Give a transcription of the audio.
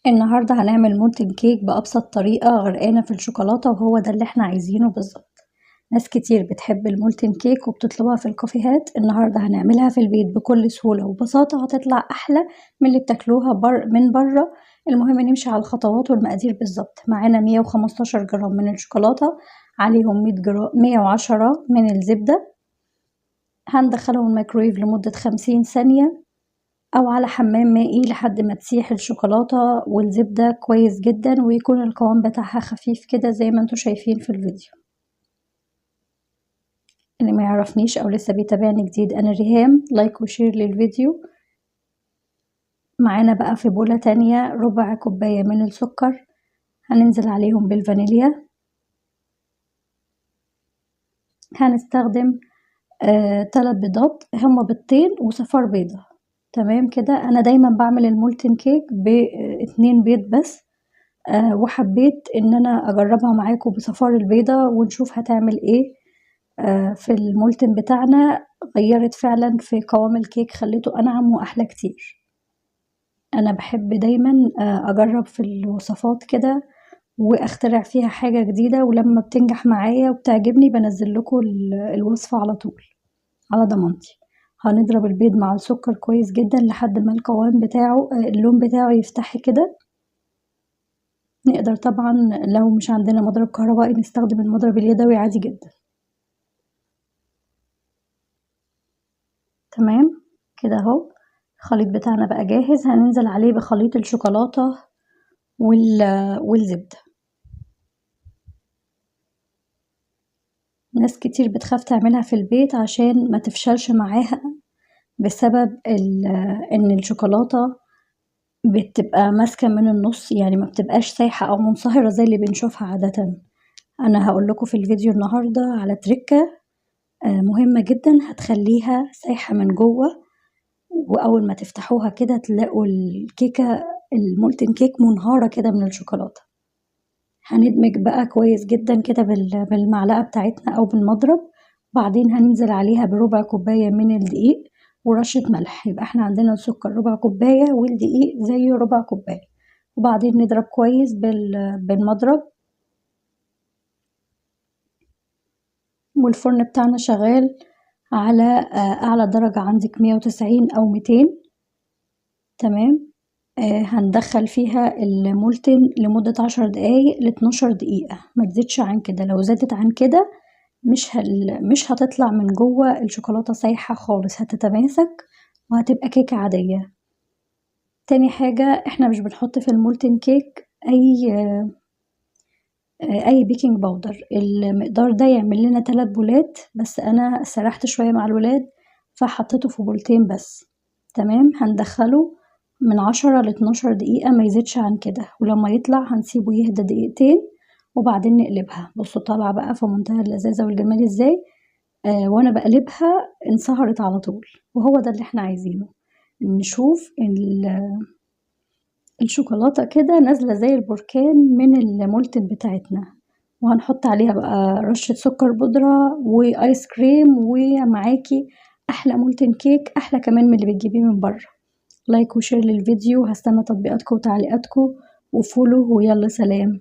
النهاردة هنعمل مولتن كيك بأبسط طريقة غرقانة في الشوكولاتة، وهو ده اللي احنا عايزينه بالظبط. ناس كتير بتحب المولتن كيك وبتطلبها في الكافيهات. النهاردة هنعملها في البيت بكل سهولة وبساطة، هتطلع أحلى من اللي بتاكلوها من بره. المهم نمشي على الخطوات والمقادير بالظبط. معانا 115 جرام من الشوكولاتة، عليهم 110 من الزبدة. هندخلهم الميكرويف لمدة 50 ثانية أو على حمام مائي لحد ما تسيح الشوكولاتة والزبدة كويس جدا، ويكون القوام بتاعها خفيف كده زي ما انتوا شايفين في الفيديو. اللي ما يعرفنيش أو لسه بيتابعني جديد، أنا ريهام. لايك وشير للفيديو. معانا بقى في بولة تانية ربع كوباية من السكر، هننزل عليهم بالفانيليا. هنستخدم 3 بيضات، هما بيضتين وصفار بيضة. تمام كده. أنا دايما بعمل المولتن كيك ب2 بيض بس، وحبيت إن أنا أجربها معاكم بصفار البيضة ونشوف هتعمل إيه في المولتن بتاعنا. غيرت فعلا في قوام الكيك، خليته أنعم وأحلى كتير. أنا بحب دايما أجرب في الوصفات كده وأخترع فيها حاجة جديدة، ولما بتنجح معايا وبتعجبني بنزل لكم الوصفة على طول على ضمانتي. هنضرب البيض مع السكر كويس جدا لحد ما القوام بتاعه اللون بتاعه يفتح كده. نقدر طبعا لو مش عندنا مضرب كهربائي نستخدم المضرب اليدوي عادي جدا. تمام كده اهو. الخليط بتاعنا بقى جاهز، هننزل عليه بخليط الشوكولاتة والزبدة. ناس كتير بتخاف تعملها في البيت عشان ما تفشلش معاها، بسبب ان الشوكولاتة بتبقى ماسكة من النص، يعني ما بتبقاش سايحة او منصهرة زي اللي بنشوفها عادة. انا هقول لكم في الفيديو النهاردة على تركة مهمة جدا هتخليها سايحة من جوه، واول ما تفتحوها كده تلاقوا الكيكة المولتن كيك منهارة كده من الشوكولاتة. هندمج بقى كويس جدا كده بالمعلقة بتاعتنا او بالمضرب، وبعدين هننزل عليها بربع كوباية من الدقيق ورشة ملح. يبقى احنا عندنا السكر ربع كوباية والدقيق زي ربع كوباية، وبعدين نضرب كويس بالمضرب. والفرن بتاعنا شغال على اعلى درجة عندك 190 او 200. تمام. هندخل فيها المولتن لمدة 10 دقايق ل12 دقيقة، ما تزيدش عن كده. لو زادت عن كده مش هتطلع من جوه الشوكولاتة سايحة خالص، هتتماسك وهتبقى كيكة عادية. تاني حاجة، احنا مش بنحط في المولتن كيك اي بيكنج باودر. المقدار ده يعمل لنا 3 بولات، بس انا سرحت شوية مع الولاد فحطيته في بولتين بس. تمام. هندخله من 10 ل12 دقيقة، ما يزيدش عن كده، ولما يطلع هنسيبه يهدى دقيقتين وبعدين نقلبها. بصوا طالعة بقى في منتهى اللذاذة والجمال ازاي. وانا بقلبها انصهرت على طول، وهو ده اللي احنا عايزينه. نشوف الشوكولاتة كده نازلة زي البركان من المولتن بتاعتنا، وهنحط عليها بقى رشة سكر بودرة وايس كريم، ومعاكي احلى مولتن كيك، احلى كمان من اللي بتجيبيه من بره. لايك وشير للفيديو، هستنى تطبيقاتكم وتعليقاتكم وفولو، ويلا سلام.